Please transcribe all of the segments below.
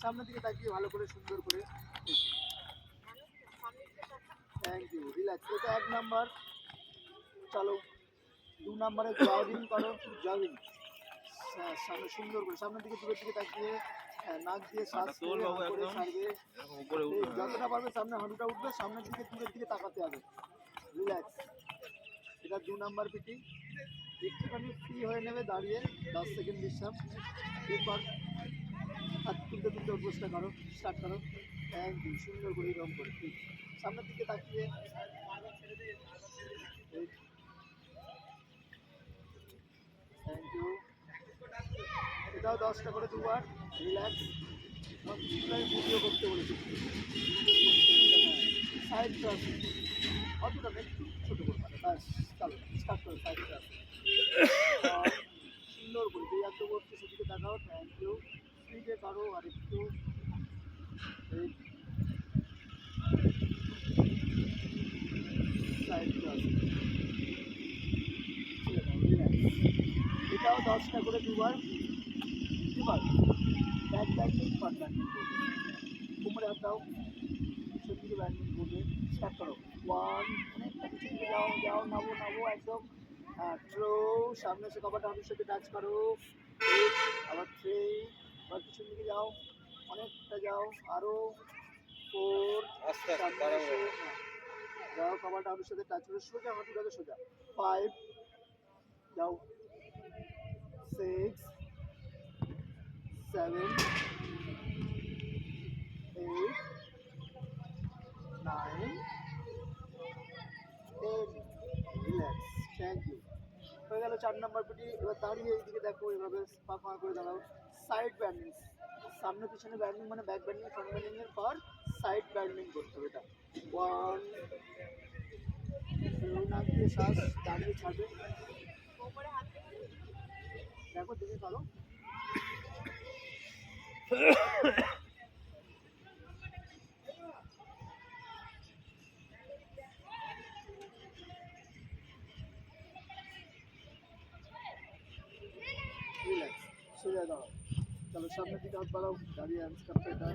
সামনের দিকে তাকিয়ে ভালো করে সুন্দর করে। Thank you, relax. এটা 1 নাম্বার। চলো 2 নাম্বারে জগিং করো, জগিং। সামনে সুন্দর করে সামনের দিকে দূরের দিকে তাকিয়ে নাক দিয়ে শ্বাস করে করে ছাড়বে। যতটা পারবে সামনে হাঁটুটা উঠবে, সামনের দিকে দূরের দিকে তাকাতে হবে। রিল্যাক্স। এটা 2 নাম্বার পিটি। একটুখানি ফ্রি হয়ে নেবে দাঁড়িয়ে, 10 সেকেন্ড বিশ্রাম। এরপর হাত তুলতে তুলতে অভ্যাসটা করো, স্টার্ট করো। থ্যাংক ইউ, সুন্দর করে রং করে ঠিক সামনের দিকে তাকিয়ে। Thank you. এটাও 10টা করে 2বার। রিল্যাক্স। ভিডিও করতে বলেছি, সাইড ক্লাস অতটা একটু ছোটো করতে হবে। ব্যাস, চলো স্টার্ট করো। সাইড ক্লাস সুন্দর করে যেই এত করতে সেদিকে দেখাও। Thank you. স্পিডে করো আর একটু। সাইড ক্লাস এটাও 10টা করে 2বার। ব্যাক ব্যান্ডিং, ফ্রন্ট ব্যান্ডিং করবে। কোমরে হাত দাও, পিছন দিকে ব্যান্ডিং করবে। স্টার্ট করো। 1, অনেকটা পিছন দিকে যাও, যাও, নামো, নামো একদম। থ্রো, সামনে এসে কভারটা হাতের সাথে টাচ করো। আবার 3, আবার পিছন দিকে যাও, অনেকটা যাও, আরো 4, সামনে এসে যাও, কভারটা হাতের সাথে টাচ করো, সোজা হাঁটুটাকে সোজা। 5, যাও। 6, 7, 8, 9, 10। রিল্যাক্স। Thank you. হয়ে গেল 4 নাম্বার পিটি। এবার দাঁড়িয়ে এইদিকে দেখো, এভাবে পা ফাঁকা করে দাঁড়াও। সাইড ব্যান্ডিং, সামনে পিছনে ব্যান্ডিং মানে ব্যাক ব্যান্ডিং, ফ্রন্ট ব্যান্ডিং এর পর সাইড ব্যান্ডিং করতে হবে। এটা 1, 2, নাক দিয়ে শ্বাস, দাঁড়িয়ে ছাড়বে। দেখো দেখে করো। রিল্যাক্স। সোজা দাঁড়াও। চলো সামনের দিকে হাত বাড়াও, দাঁড়িয়ে হ্যান্ডস করতে এটা।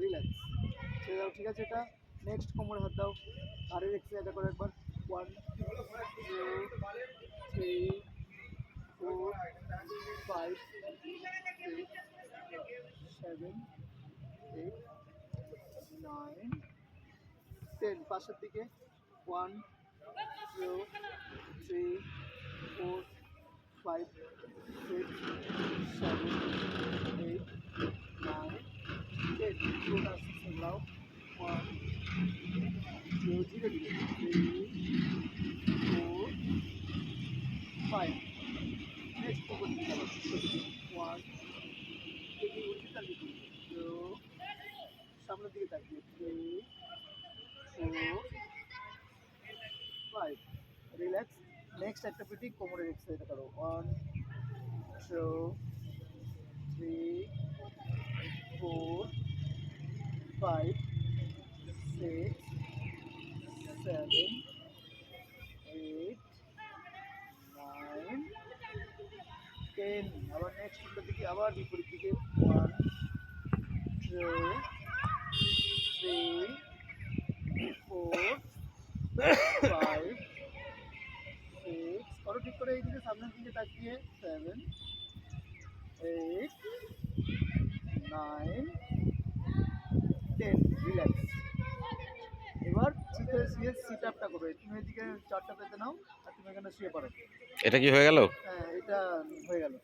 রিল্যাক্স। ছেড়ে দাও, ঠিক আছে। এটা নেক্সট কোমরে হাত দাও, আরের এক্সারসাইজ এটা করো একবার। 1, 2, 3, 4, 5, 6, 7, 8, 9, 10। পাশের দিকে 1, 2, 3, 4, 5, 6, 7, 8, 9, 10। পুরোটা আস্তে আস্তে ঘোরাও। 1, 2, ধীরে ধীরে 3, 4, 5। নেক্সট উপর দিকে আবার 1, সামনের দিকে তাকিয়ে 3, 4, 5। রিল্যাক্স। নেক্সট একটা পিটি কোমরের এক্সারসাইজ করো। 1, 2, 3, 4, 5, 6, 7, 8, 9, 10। আবার নেক্সট উল্টো দিকে, আবার বিপরীত দিকে। 1, 2, 3, 4, 5, 6। করো ঠিক করে এইদিকে সামনের দিকে তাকিয়ে। 7, 8, 9, 10। রিল্যাক্স। এবার চিতে শুয়ে সিট আপটা করবে। তুমি এদিকে 4টা পেতে নাও আর তুমি এখানে শুয়ে পড়ো। এটা কি হয়ে গেল? হ্যাঁ, এটা হয়ে গেল।